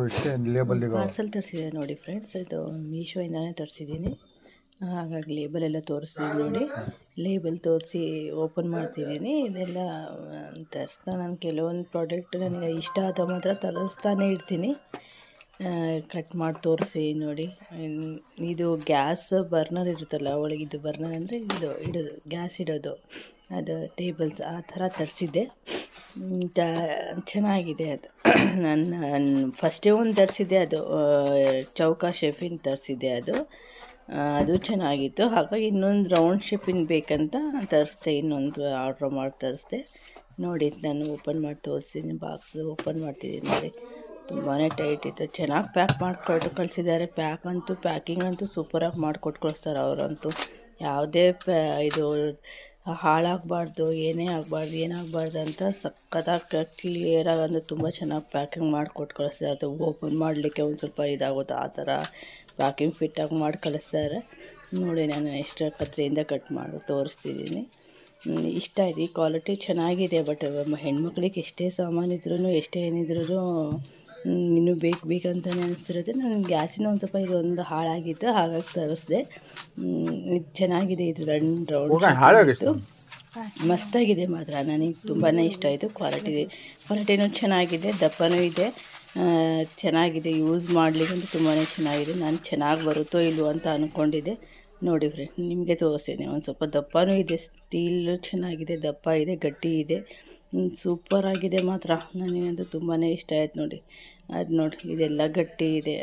ಇಷ್ಟೇ label parcel ತರಿಸಿದೆ ನೋಡಿ ಫ್ರೆಂಡ್ಸ್. ಇದು ಮೀಶೋಯಿಂದನೇ ತರಿಸಿದ್ದೀನಿ. ಹಾಗಾಗಿ ಲೇಬಲ್ ಎಲ್ಲ ತೋರಿಸ್ತೀನಿ ನೋಡಿ. ಲೇಬಲ್ ತೋರಿಸಿ ಓಪನ್ ಮಾಡ್ತಿದ್ದೀನಿ. ಇದೆಲ್ಲ ತರಿಸ್ತಾ ನಾನು ಕೆಲವೊಂದು ಪ್ರಾಡಕ್ಟ್ ನನಗೆ ಇಷ್ಟ ಆದ ಮಾತ್ರ ತರಿಸ್ತಾನೆ ಇರ್ತೀನಿ. ಕಟ್ ಮಾಡಿ ತೋರಿಸಿ ನೋಡಿ. ಇದು ಗ್ಯಾಸ್ ಬರ್ನರ್ ಇರುತ್ತಲ್ಲ, ಒಳಗೆ ಇದು ಬರ್ನರ್ ಅಂದರೆ ಇದು ಇಡೋದು ಗ್ಯಾಸ್ ಇಡೋದು, ಅದು ಟೇಬಲ್ಸ್ ಆ ಥರ ತರಿಸಿದ್ದೆ. ಚೆನ್ನಾಗಿದೆ ಅದು. ನಾನು ಫಸ್ಟೇ ಒಂದು ತರಿಸಿದ್ದೆ, ಅದು ಚೌಕ ಶೇಪಿನ ತರಿಸಿದ್ದೆ. ಅದು ಚೆನ್ನಾಗಿತ್ತು. ಹಾಗಾಗಿ ಇನ್ನೊಂದು ರೌಂಡ್ ಶೇಪಿನ ಬೇಕಂತ ತರಿಸ್ದೆ, ಇನ್ನೊಂದು ಆರ್ಡ್ರ್ ಮಾಡಿ ತರಿಸ್ದೆ ನೋಡಿ. ನಾನು ಓಪನ್ ಮಾಡಿ ತೋರಿಸ್ತೀನಿ. ಬಾಕ್ಸ್ ಓಪನ್ ಮಾಡ್ತಿದ್ದೀನಿ ನೋಡಿ. ತುಂಬಾ ಟೈಟ್ ಇತ್ತು. ಚೆನ್ನಾಗಿ ಪ್ಯಾಕ್ ಮಾಡಿಕೊಟ್ಟು ಕಳಿಸಿದ್ದಾರೆ. ಪ್ಯಾಕಿಂಗ್ ಅಂತೂ ಸೂಪರಾಗಿ ಮಾಡಿಕೊಟ್ಟು ಕಳಿಸ್ತಾರೆ ಅವರಂತೂ. ಯಾವುದೇ ಇದು ಹಾಳಾಗಬಾರ್ದು, ಏನಾಗಬಾರ್ದು ಅಂತ ಸಖತ್ತಾಗಿ ಕ್ಲಿಯರಾಗಿ ಅಂದರೆ ತುಂಬ ಚೆನ್ನಾಗಿ ಪ್ಯಾಕಿಂಗ್ ಮಾಡಿಕೊಟ್ಟು ಕಳಿಸ್ತಾರೆ. ಅದು ಓಪನ್ ಮಾಡಲಿಕ್ಕೆ ಒಂದು ಸ್ವಲ್ಪ ಇದಾಗುತ್ತೆ, ಆ ಥರ ಪ್ಯಾಕಿಂಗ್ ಫಿಟ್ಟಾಗಿ ಮಾಡಿ ಕಳಿಸ್ತಾರೆ ನೋಡಿ. ನಾನು ಎಷ್ಟು ಕತ್ತರಿಯಿಂದ ಕಟ್ ಮಾಡಿ ತೋರಿಸ್ತಿದ್ದೀನಿ. ಇಷ್ಟ ಆಯ್ತು. ಈ ಕ್ವಾಲಿಟಿ ಚೆನ್ನಾಗಿದೆ. ಬಟ್ ಹೆಣ್ಮಕ್ಳಿಗೆ ಎಷ್ಟೇ ಸಾಮಾನಿದ್ರೂ ಎಷ್ಟೇ ಏನಿದ್ರೂ ಇನ್ನೂ ಬೇಕಂತಲೇ ಅನಿಸ್ತಿರುತ್ತೆ. ನಾನು ಗ್ಯಾಸಿನ ಒಂದು ಸ್ವಲ್ಪ ಇದೊಂದು ಹಾಳಾಗಿತ್ತು, ಹಾಗಾಗಿ ತರಿಸ್ದೆ. ಇದು ಚೆನ್ನಾಗಿದೆ. ಇದು ರೌಂಡ್ ಮಸ್ತಾಗಿದೆ ಮಾತ್ರ. ನನಗೆ ತುಂಬಾ ಇಷ್ಟ ಆಯಿತು. ಕ್ವಾಲಿಟಿನೂ ಚೆನ್ನಾಗಿದೆ, ದಪ್ಪನೂ ಇದೆ, ಚೆನ್ನಾಗಿದೆ. ಯೂಸ್ ಮಾಡಲಿಕ್ಕಂತೂ ತುಂಬಾ ಚೆನ್ನಾಗಿದೆ. ನಾನು ಚೆನ್ನಾಗಿ ಬರುತ್ತೋ ಇಲ್ಲವೋ ಅಂತ ಅಂದ್ಕೊಂಡಿದ್ದೆ ನೋಡಿ ಫ್ರೆಂಡ್. ನಿಮಗೆ ತೋರಿಸ್ತೀನಿ. ಒಂದು ಸ್ವಲ್ಪ ದಪ್ಪನೂ ಇದೆ, ಸ್ಟೀಲು ಚೆನ್ನಾಗಿದೆ, ದಪ್ಪ ಇದೆ, ಗಟ್ಟಿ ಇದೆ, ಸೂಪರಾಗಿದೆ ಮಾತ್ರ. ನನಗಂತೂ ತುಂಬಾ ಇಷ್ಟ ಆಯ್ತು ನೋಡಿ. ಅದು ನೋಡಿ, ಇದೆಲ್ಲ ಗಟ್ಟಿ ಇದೆ.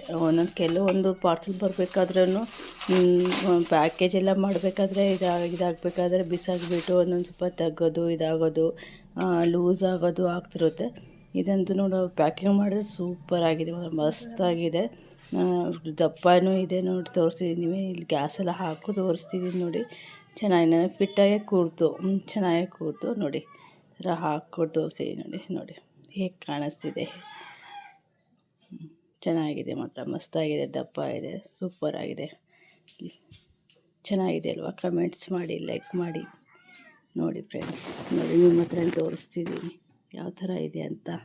ಕೆಲವೊಂದು ಪಾರ್ಸಲ್ ಬರಬೇಕಾದ್ರೂ ಪ್ಯಾಕೇಜ್ ಎಲ್ಲ ಮಾಡಬೇಕಾದ್ರೆ ಇದಾಗಬೇಕಾದ್ರೆ ಬಿಸಾಕಿಬಿಟ್ಟು ಒಂದೊಂದು ಸ್ವಲ್ಪ ತೆಗೋದು, ಇದಾಗೋದು, ಲೂಸ್ ಆಗೋದು ಆಗ್ತಿರುತ್ತೆ. ಇದಂತೂ ನೋಡು, ಪ್ಯಾಕಿಂಗ್ ಮಾಡಿದ್ರೆ ಸೂಪರಾಗಿದೆ, ಮಸ್ತಾಗಿದೆ, ದಪ್ಪನೂ ಇದೆ ನೋಡಿ. ತೋರಿಸ್ತಿದ್ದೀನಿ ಇಲ್ಲಿ ಗ್ಯಾಸೆಲ್ಲ ಹಾಕು ತೋರಿಸ್ತಿದ್ದೀನಿ ನೋಡಿ. ಚೆನ್ನಾಗಿ ನನಗೆ ಫಿಟ್ಟಾಗಿ ಚೆನ್ನಾಗಿ ಕೂರ್ತು ನೋಡಿ. ಥರ ಹಾಕ್ಕೊಟ್ಟು ತೋರಿಸ್ತಿದ್ದೀನಿ ನೋಡಿ ಹೇಗೆ ಕಾಣಿಸ್ತಿದೆ. ಚೆನ್ನಾಗಿದೆ ಮಾತ್ರ, ಮಸ್ತಾಗಿದೆ, ದಪ್ಪ ಇದೆ, ಸೂಪರಾಗಿದೆ. ಚೆನ್ನಾಗಿದೆ ಅಲ್ವಾ? ಕಮೆಂಟ್ಸ್ ಮಾಡಿ, ಲೈಕ್ ಮಾಡಿ ನೋಡಿ ಫ್ರೆಂಡ್ಸ್. ನೋಡಿ ನಿಮ್ಮ ಹತ್ರ ತೋರಿಸ್ತಿದ್ದೀನಿ ಯಾವ ಥರ ಇದೆ ಅಂತ.